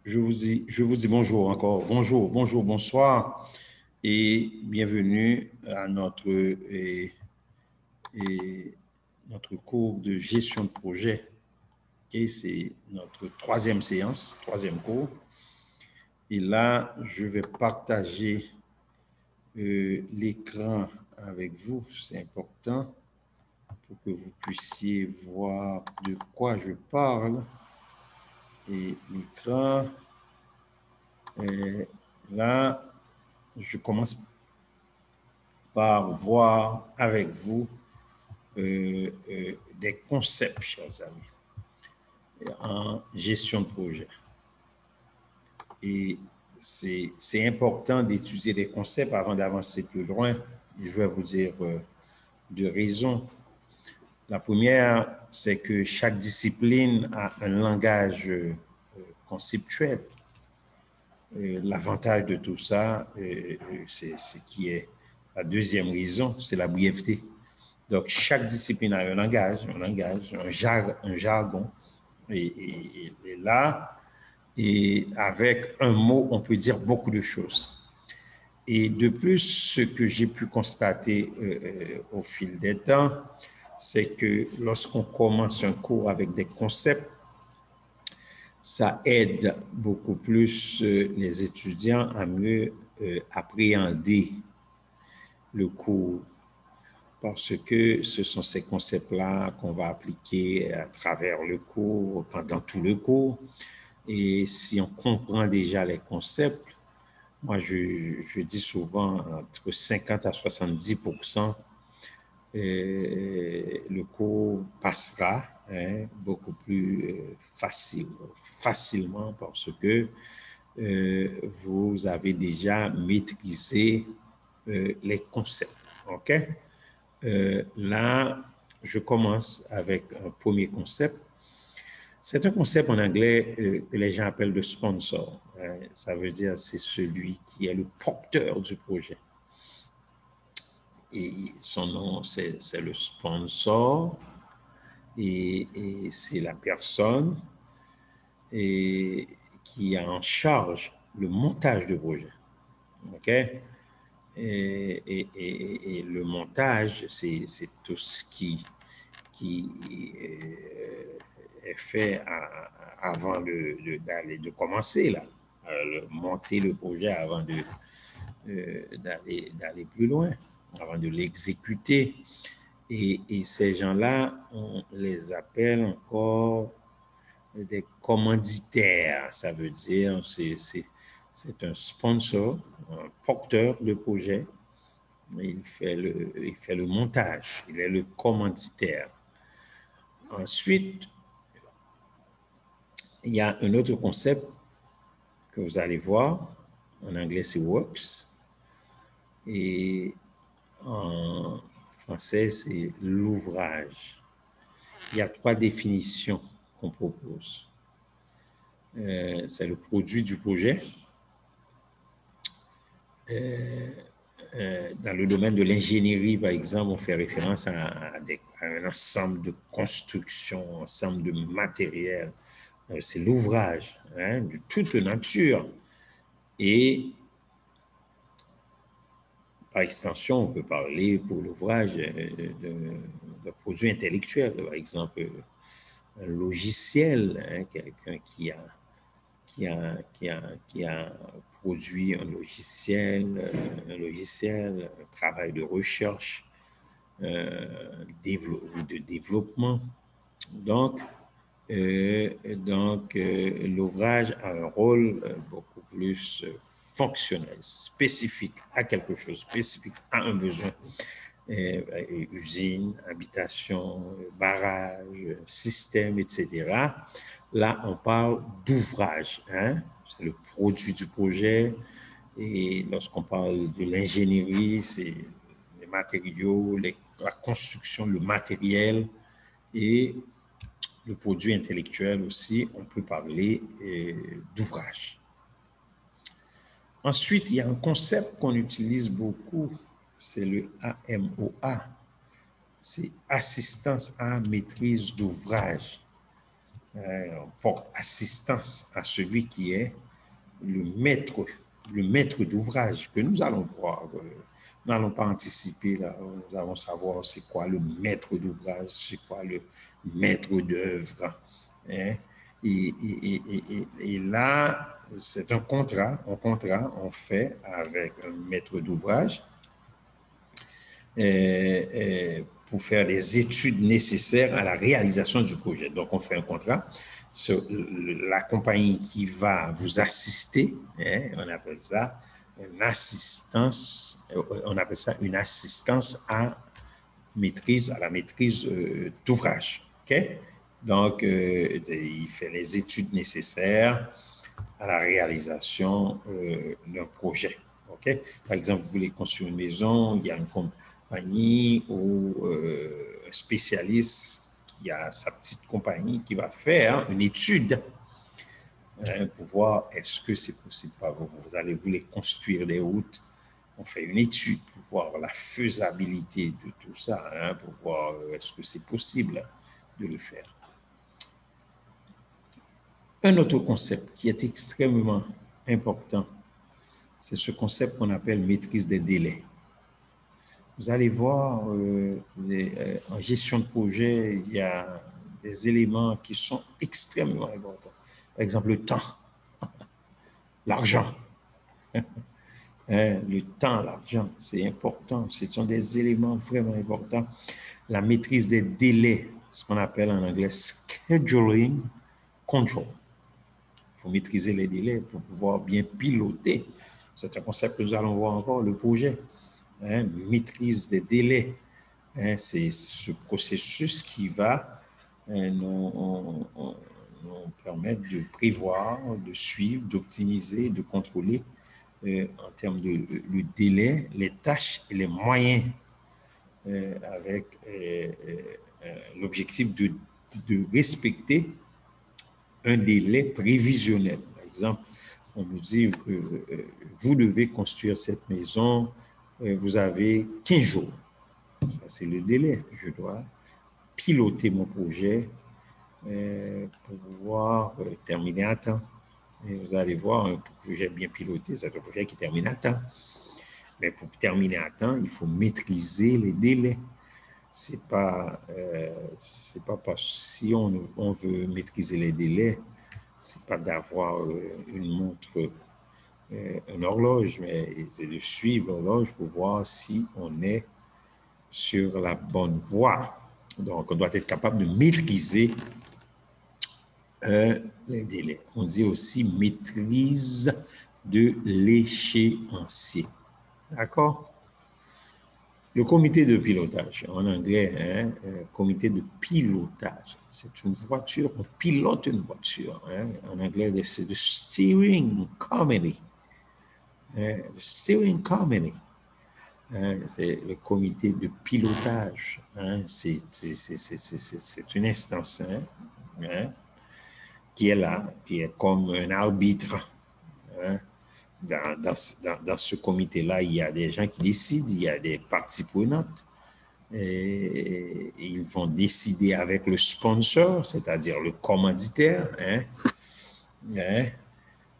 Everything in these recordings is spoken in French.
je vous dis bonjour encore. Bonjour, bonjour, bonsoir et bienvenue à notre cours de gestion de projet. Okay, c'est notre troisième séance, troisième cours. Et là, je vais partager l'écran avec vous. C'est important pour que vous puissiez voir de quoi je parle. Et l'écran, là, je commence par voir avec vous des concepts, chers amis, en gestion de projet. Et c'est important d'étudier des concepts avant d'avancer plus loin. Et je vais vous dire deux raisons. La première, c'est que chaque discipline a un langage conceptuel. L'avantage de tout ça, c'est ce qui est la deuxième raison, c'est la brièveté. Donc, chaque discipline a un langage, un jargon. Et là, et avec un mot, on peut dire beaucoup de choses. Et de plus, ce que j'ai pu constater au fil des temps, c'est que lorsqu'on commence un cours avec des concepts, ça aide beaucoup plus les étudiants à mieux appréhender le cours, parce que ce sont ces concepts-là qu'on va appliquer à travers le cours, pendant tout le cours. Et si on comprend déjà les concepts, moi je dis souvent entre 50 à 70%, le cours passera beaucoup plus facilement parce que vous avez déjà maîtrisé les concepts. OK? Là, je commence avec un premier concept. C'est un concept en anglais que les gens appellent le sponsor. Ça veut dire c'est celui qui est le porteur du projet. Et son nom, c'est le sponsor. Et c'est la personne qui a en charge le montage du projet. OK? Et le montage, c'est tout ce qui est fait avant de commencer, là. Monter le projet avant d'aller plus loin, avant de l'exécuter. Et ces gens-là, on les appelle encore des commanditaires. Ça veut dire, c'est un sponsor, un porteur de projet. Il fait le montage, il est le commanditaire. Ensuite, il y a un autre concept que vous allez voir. En anglais, c'est works. Et en français, c'est l'ouvrage. Il y a trois définitions qu'on propose. C'est le produit du projet. Dans le domaine de l'ingénierie, par exemple, on fait référence à un ensemble de constructions, un ensemble de matériel. C'est l'ouvrage de toute nature. Et par extension, on peut parler pour l'ouvrage de produits intellectuels, par exemple, un logiciel, quelqu'un qui a produit un logiciel, un travail de recherche, de développement. Donc, l'ouvrage a un rôle beaucoup plus fonctionnel, spécifique à quelque chose, spécifique à un besoin. Usine, habitation, barrage, système, etc. Là, on parle d'ouvrage. C'est le produit du projet. Et lorsqu'on parle de l'ingénierie, c'est les matériaux, la construction, le matériel et le produit intellectuel aussi, on peut parler d'ouvrage. Ensuite, il y a un concept qu'on utilise beaucoup, c'est le AMOA. C'est assistance à maîtrise d'ouvrage. On porte assistance à celui qui est le maître d'ouvrage que nous allons voir. Nous n'allons pas anticiper, là, nous allons savoir c'est quoi le maître d'ouvrage, c'est quoi le maître d'œuvre. Hein? Et là, c'est un contrat on fait avec un maître d'ouvrage pour faire les études nécessaires à la réalisation du projet. Donc, on fait un contrat. La compagnie qui va vous assister, on appelle ça une assistance, une assistance à la maîtrise d'ouvrage. Okay? Donc, il fait les études nécessaires à la réalisation d'un projet. Okay? Par exemple, vous voulez construire une maison, il y a une compagnie ou un spécialiste qui a sa petite compagnie qui va faire une étude pour voir est-ce que c'est possible. Vous allez vouloir construire des routes, on fait une étude pour voir la faisabilité de tout ça, pour voir est-ce que c'est possible de le faire. Un autre concept qui est extrêmement important, c'est ce concept qu'on appelle maîtrise des délais. Vous allez voir, en gestion de projet, il y a des éléments qui sont extrêmement importants. Par exemple, le temps, l'argent. Le temps, l'argent, c'est important. Ce sont des éléments vraiment importants. La maîtrise des délais, ce qu'on appelle en anglais scheduling control. Il faut maîtriser les délais pour pouvoir bien piloter. C'est un concept que nous allons voir encore, le projet. Maîtrise des délais. C'est ce processus qui va nous permettre de prévoir, de suivre, d'optimiser, de contrôler en termes de le délai, les tâches et les moyens avec l'objectif de respecter un délai prévisionnel. Par exemple, on nous dit vous devez construire cette maison, vous avez 15 jours. Ça, c'est le délai. Je dois piloter mon projet pour pouvoir terminer à temps. Et vous allez voir, un projet bien piloté, c'est un projet qui termine à temps. Mais pour terminer à temps, il faut maîtriser les délais. C'est pas parce si on veut maîtriser les délais, c'est pas d'avoir une montre, une horloge, mais c'est de suivre l'horloge pour voir si on est sur la bonne voie. Donc, on doit être capable de maîtriser les délais. On dit aussi maîtrise de l'échéancier. D'accord? Le comité de pilotage, en anglais, comité de pilotage, c'est une voiture, on pilote une voiture. En anglais, c'est le steering committee. The steering committee. C'est le comité de pilotage. C'est une instance qui est là, qui est comme un arbitre. Dans ce comité-là, il y a des gens qui décident, il y a des parties prenantes. Et ils vont décider avec le sponsor, c'est-à-dire le commanditaire,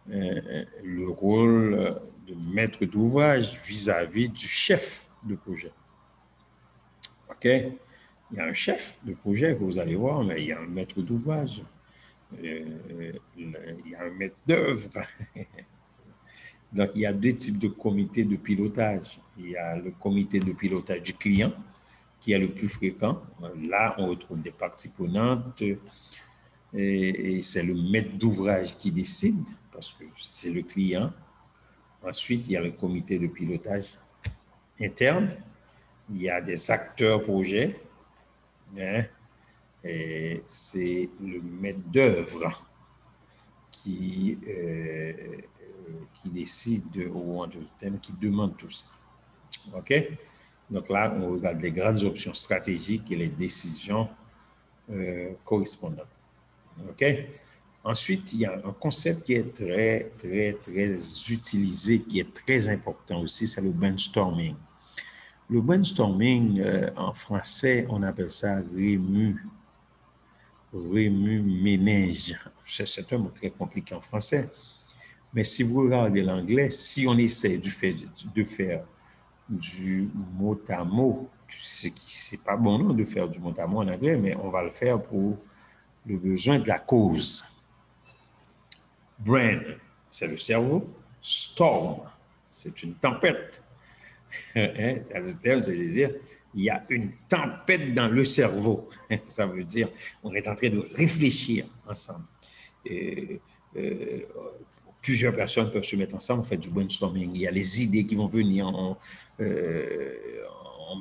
le rôle de maître d'ouvrage vis-à-vis du chef de projet. OK? Il y a un chef de projet que vous allez voir, mais il y a un maître d'ouvrage. Il y a un maître d'œuvre. Donc, il y a deux types de comités de pilotage. Il y a le comité de pilotage du client, qui est le plus fréquent. Là, on retrouve des parties prenantes et c'est le maître d'ouvrage qui décide parce que c'est le client. Ensuite, il y a le comité de pilotage interne. Il y a des acteurs projets. Et c'est le maître d'œuvre qui décide ou qui demande tout ça. OK? Donc là, on regarde les grandes options stratégiques et les décisions correspondantes. OK? Ensuite, il y a un concept qui est très, très, très utilisé, qui est très important aussi, c'est le brainstorming. Le brainstorming, en français, on appelle ça remue-ménage. C'est un mot très compliqué en français. Mais si vous regardez l'anglais, si on essaie de faire du mot à mot, ce qui n'est pas bon non, de faire du mot à mot en anglais, mais on va le faire pour le besoin de la cause. Brain, c'est le cerveau. Storm, c'est une tempête. C'est dire, il y a une tempête dans le cerveau. Ça veut dire, on est en train de réfléchir ensemble. Et, plusieurs personnes peuvent se mettre ensemble, on fait du brainstorming. Il y a les idées qui vont venir, on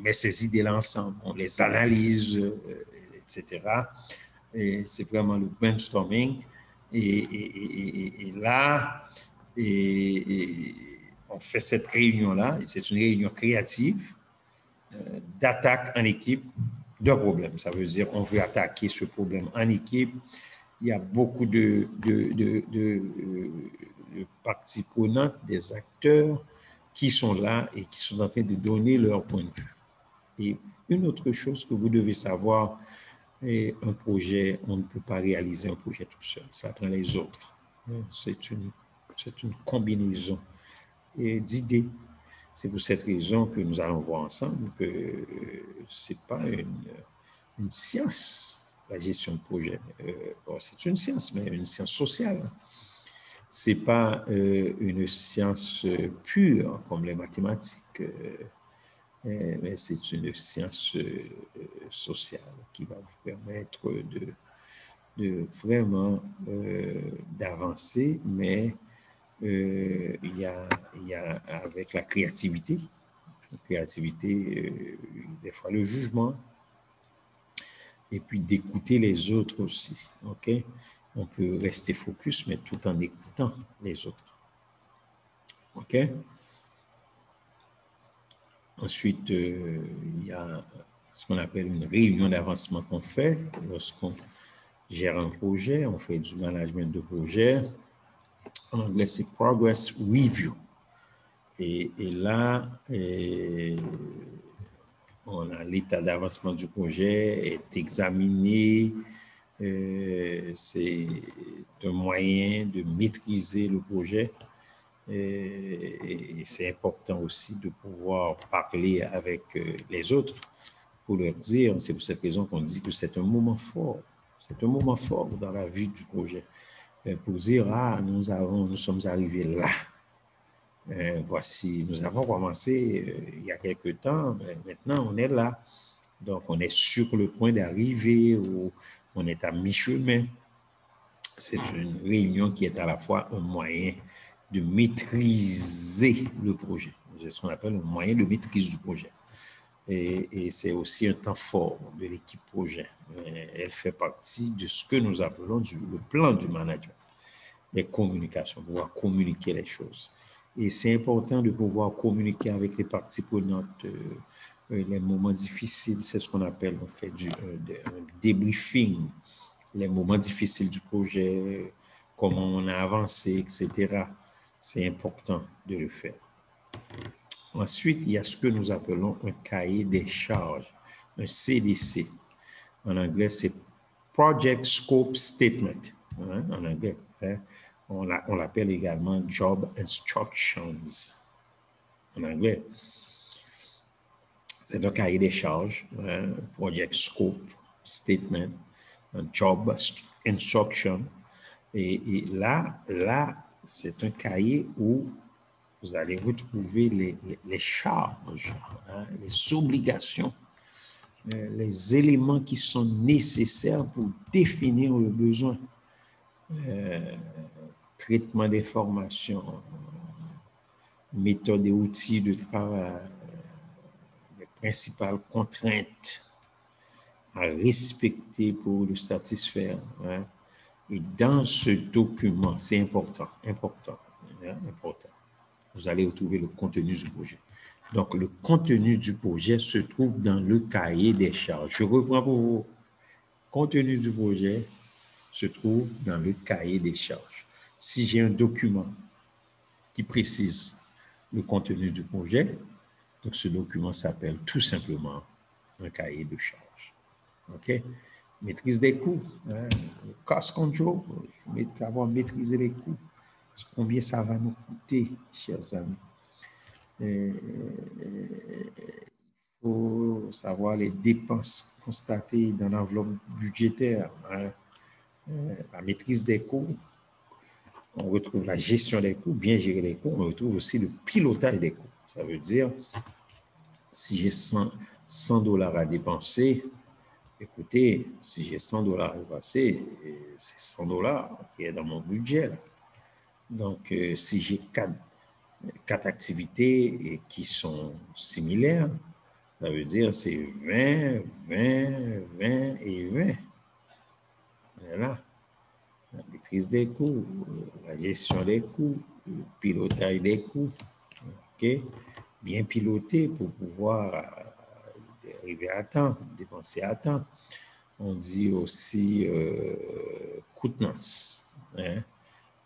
met ces idées-là ensemble, on les analyse, etc. Et c'est vraiment le brainstorming. Et là, on fait cette réunion-là, et c'est une réunion créative d'attaque en équipe de problèmes. Ça veut dire qu'on veut attaquer ce problème en équipe. Il y a beaucoup de parties prenantes, des acteurs qui sont là et qui sont en train de donner leur point de vue. Et une autre chose que vous devez savoir, un projet, on ne peut pas réaliser un projet tout seul, ça prend les autres. C'est une combinaison d'idées. C'est pour cette raison que nous allons voir ensemble que ce n'est pas une science, la gestion de projet. C'est une science, mais une science sociale. Ce n'est pas une science pure comme les mathématiques, mais c'est une science sociale qui va vous permettre de vraiment d'avancer, mais il y a avec la créativité, des fois le jugement, et puis d'écouter les autres aussi. Ok, on peut rester focus, mais tout en écoutant les autres. Ok. Ensuite, il y a ce qu'on appelle une réunion d'avancement qu'on fait lorsqu'on gère un projet, on fait du management de projet. En anglais, c'est Progress Review. Et là, on a l'état d'avancement du projet est examiné. C'est un moyen de maîtriser le projet. Et c'est important aussi de pouvoir parler avec les autres pour leur dire, c'est pour cette raison qu'on dit que c'est un moment fort. C'est un moment fort dans la vie du projet. Pour dire, nous sommes arrivés là. Voici, nous avons commencé il y a quelque temps, mais maintenant on est là. Donc on est sur le point d'arriver ou on est à mi-chemin. C'est une réunion qui est à la fois un moyen de maîtriser le projet. C'est ce qu'on appelle un moyen de maîtrise du projet. Et c'est aussi un temps fort de l'équipe projet. Elle fait partie de ce que nous appelons le plan du management, des communications, pouvoir communiquer les choses. Et c'est important de pouvoir communiquer avec les parties prenantes. Les moments difficiles, c'est ce qu'on appelle, on fait un débriefing, les moments difficiles du projet, comment on a avancé, etc. C'est important de le faire. Ensuite, il y a ce que nous appelons un cahier des charges, un CDC. En anglais, c'est Project Scope Statement. En anglais, on l'appelle également Job Instructions. En anglais, c'est un cahier des charges, Project Scope Statement, un Job Instruction. Et là, c'est un cahier où vous allez retrouver les charges, les obligations, les éléments qui sont nécessaires pour définir le besoin. Traitement d'informations, méthodes et outils de travail, les principales contraintes à respecter pour le satisfaire. Et dans ce document, c'est important. Vous allez retrouver le contenu du projet. Donc, le contenu du projet se trouve dans le cahier des charges. Je reprends pour vous. Le contenu du projet se trouve dans le cahier des charges. Si j'ai un document qui précise le contenu du projet, donc ce document s'appelle tout simplement un cahier de charges. OK? Maîtrise des coûts, hein, cost control, il faut savoir maîtriser les coûts. Combien ça va nous coûter, chers amis. Il faut savoir les dépenses constatées dans l'enveloppe budgétaire, hein. La maîtrise des coûts, on retrouve la gestion des coûts, bien gérer les coûts, on retrouve aussi le pilotage des coûts. Ça veut dire, si j'ai 100 $ à dépenser, écoutez, si j'ai 100 $ à dépenser, c'est 100 $ qui est dans mon budget. Donc, si j'ai quatre activités qui sont similaires, ça veut dire c'est 20, 20, 20 et 20. Voilà. La maîtrise des coûts, la gestion des coûts, le pilotage des coûts. OK? Bien piloté pour pouvoir arriver à temps, dépenser à temps. On dit aussi coûtenance, hein?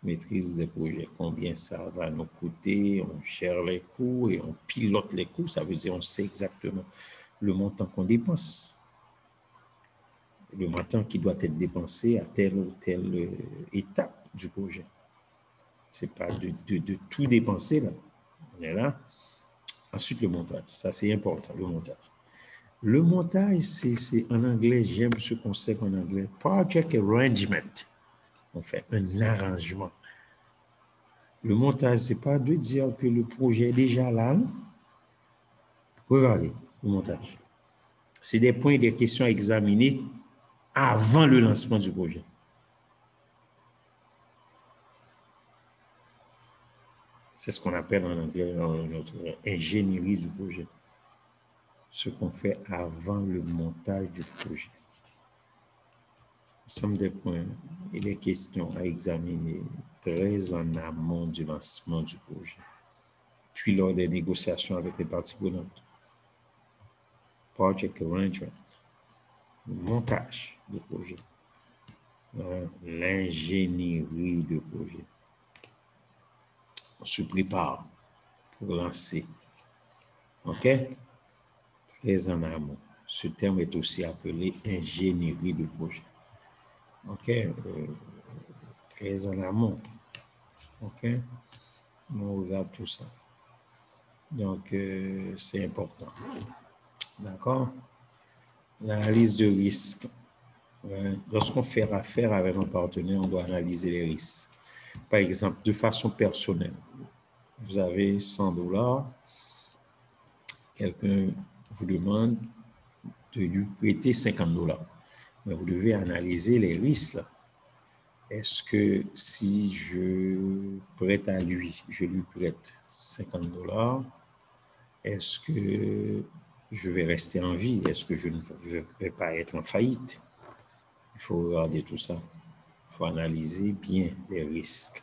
Maîtrise des projets, combien ça va nous coûter, on gère les coûts et on pilote les coûts, ça veut dire on sait exactement le montant qu'on dépense, le montant qui doit être dépensé à telle ou telle étape du projet. Ce n'est pas de tout dépenser là, on est là. Ensuite, le montage, ça c'est important, le montage. Le montage, c'est en anglais, j'aime ce concept en anglais, project arrangement. On fait un arrangement. Le montage, ce n'est pas de dire que le projet est déjà là. Regardez le montage. C'est des points et des questions à examiner avant le lancement du projet. C'est ce qu'on appelle en anglais notre ingénierie du projet. Ce qu'on fait avant le montage du projet. Somme des points et des questions à examiner très en amont du lancement du projet, puis lors des négociations avec les parties prenantes. Project arrangement, le montage du projet, l'ingénierie du projet. On se prépare pour lancer. OK? Très en amont. Ce terme est aussi appelé ingénierie du projet. OK? Très en amont. OK? On regarde tout ça. Donc, c'est important. D'accord? L'analyse de risque. Lorsqu'on fait affaire avec un partenaire, on doit analyser les risques. Par exemple, de façon personnelle, vous avez 100 $, quelqu'un vous demande de lui prêter 50 $. Mais vous devez analyser les risques. Est-ce que si je prête à lui, je lui prête 50 $, est-ce que je vais rester en vie? Est-ce que je ne vais pas être en faillite? Il faut regarder tout ça. Il faut analyser bien les risques.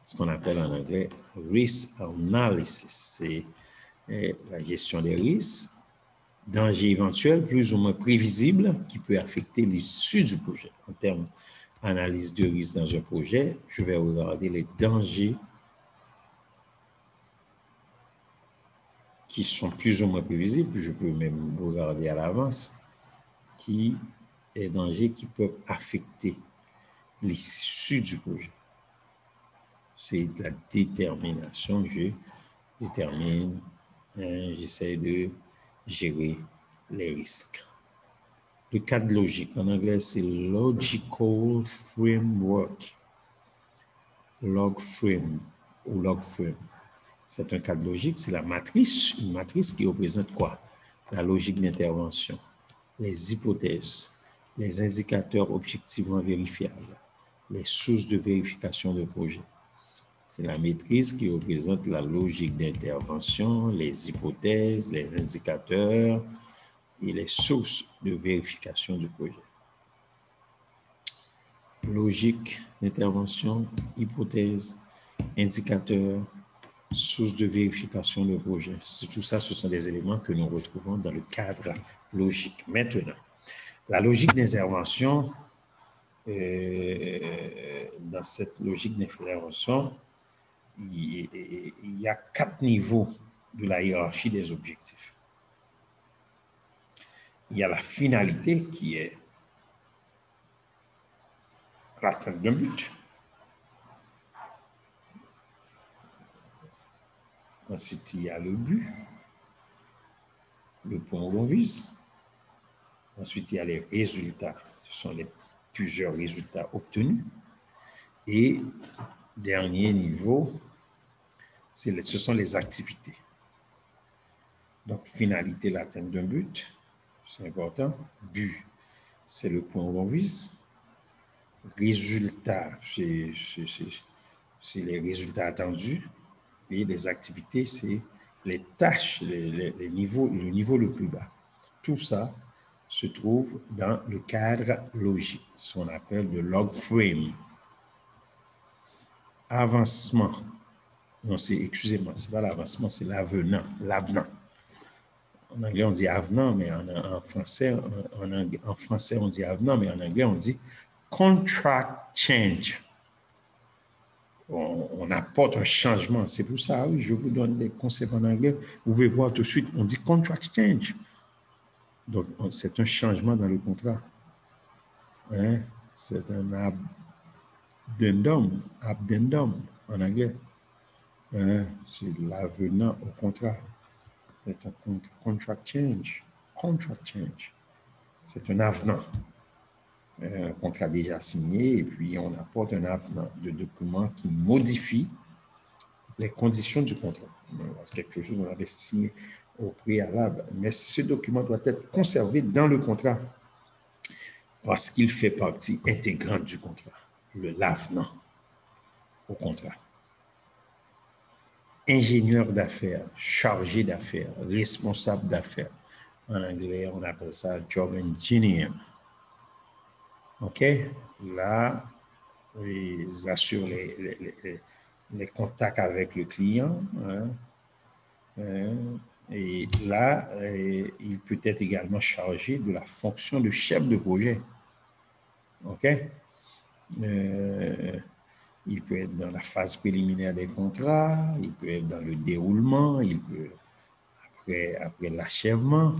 Ce qu'on appelle en anglais risk analysis. C'est la gestion des risques, danger éventuel plus ou moins prévisible qui peut affecter l'issue du projet. En termes d'analyse de risque dans un projet, je vais regarder les dangers qui sont plus ou moins prévisibles, je peux même regarder à l'avance, qui les dangers qui peuvent affecter l'issue du projet. C'est de la détermination. Je détermine, j'essaie de gérer les risques. Le cadre logique, en anglais, c'est Logical Framework. Log frame ou log frame. C'est un cadre logique, c'est la matrice, une matrice qui représente quoi? La logique d'intervention, les hypothèses, les indicateurs objectivement vérifiables, les sources de vérification de projet. C'est la maîtrise qui représente la logique d'intervention, les hypothèses, les indicateurs et les sources de vérification du projet. Logique d'intervention, hypothèse, indicateur, source de vérification de projet. Tout ça, ce sont des éléments que nous retrouvons dans le cadre logique. Maintenant, la logique d'intervention, dans cette logique d'intervention, il y a 4 niveaux de la hiérarchie des objectifs. Il y a la finalité qui est l'atteinte d'un but. Ensuite, il y a le but, le point où l'on vise. Ensuite, il y a les résultats. Ce sont les plusieurs résultats obtenus. Et dernier niveau, ce sont les activités. Donc, finalité, l'atteinte d'un but, c'est important. But, c'est le point où l'on vise. Résultat, c'est les résultats attendus. Et les activités, c'est les tâches, le niveau le plus bas. Tout ça se trouve dans le cadre logique, ce qu'on appelle le log frame. Avancement. Non, excusez-moi, ce n'est pas l'avancement, c'est l'avenant. En anglais, on dit avenant, mais en français, on dit avenant, mais en anglais, on dit contract change. On apporte un changement. C'est pour ça, oui, je vous donne des concepts en anglais. Vous pouvez voir tout de suite, on dit contract change. Donc, c'est un changement dans le contrat. Hein? C'est un addendum en anglais. Hein? C'est l'avenant au contrat. C'est un contract change. Contract change. C'est un avenant. Un contrat déjà signé, et puis on apporte un avenant de document qui modifie les conditions du contrat. C'est quelque chose qu'on avait signé au préalable. Mais ce document doit être conservé dans le contrat parce qu'il fait partie intégrante du contrat, l'avenant au contrat. Ingénieur d'affaires, chargé d'affaires, responsable d'affaires. En anglais, on appelle ça job engineer. OK? Là, ils assurent les contacts avec le client. Et là, il peut être également chargé de la fonction de chef de projet. OK? Il peut être dans la phase préliminaire des contrats, il peut être dans le déroulement, il peut après l'achèvement,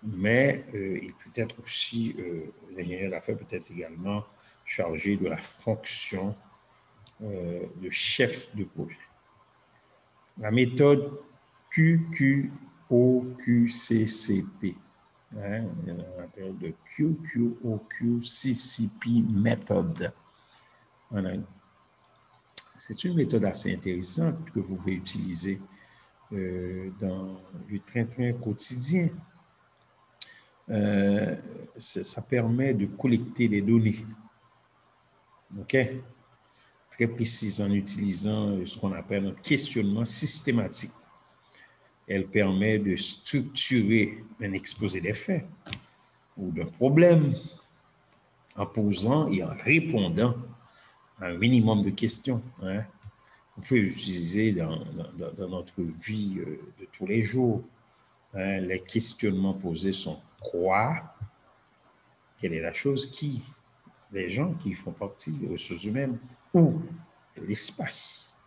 mais il peut être aussi, l'ingénieur d'affaires peut être également chargé de la fonction de chef de projet. La méthode QQOQCCP, hein, on appelle de QQOQCCP method. C'est une méthode assez intéressante que vous pouvez utiliser dans le train-train quotidien. Ça permet de collecter les données. OK? Très précise en utilisant ce qu'on appelle un questionnement systématique. Elle permet de structurer un exposé des faits ou d'un problème en posant et en répondant à un minimum de questions. Hein. On peut l'utiliser dans notre vie de tous les jours. Hein. Les questionnements posés sont quoi? Quelle est la chose qui? Les gens qui font partie des ressources humaines. Où? L'espace.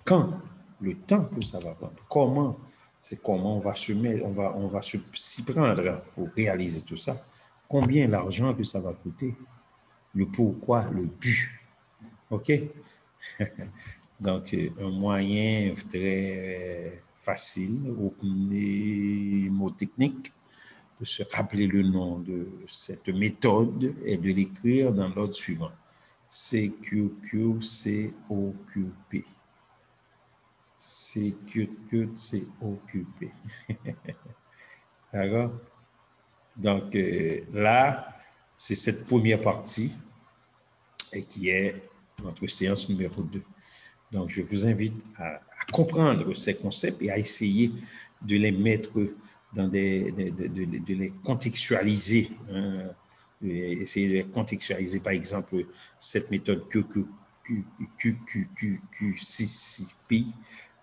Quand? Le temps que ça va prendre. Comment? C'est comment on va s'y prendre pour réaliser tout ça. Combien l'argent que ça va coûter? Le pourquoi, le but. OK? Donc, un moyen très facile, aucun mot technique, de se rappeler le nom de cette méthode et de l'écrire dans l'ordre suivant. CQQCOQP. CQQCOQP. D'accord? Donc, là, c'est cette première partie et qui est notre séance numéro 2. Donc, je vous invite à comprendre ces concepts et à essayer de les mettre dans de les contextualiser. Hein, essayer de les contextualiser, par exemple, cette méthode QQQCCP.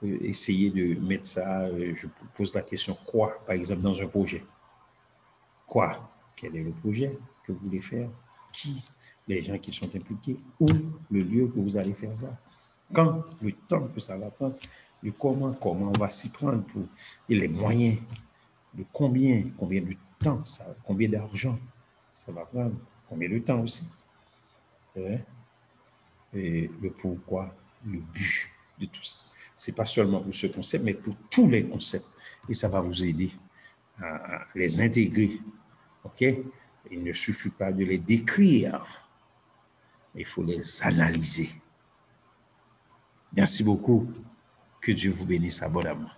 Essayer de mettre ça, je pose la question quoi, par exemple, dans un projet. Quoi? Quel est le projet que vous voulez faire? Qui? Les gens qui sont impliqués? Où? Le lieu que vous allez faire ça? Quand? Le temps que ça va prendre? Le comment on va s'y prendre pour, et les moyens? De combien de temps, combien d'argent ça va prendre? Combien de temps aussi? hein, et le pourquoi, le but de tout ça. Ce n'est pas seulement pour ce concept, mais pour tous les concepts. Et ça va vous aider à les intégrer. OK? Il ne suffit pas de les décrire, il faut les analyser. Merci beaucoup. Que Dieu vous bénisse abondamment.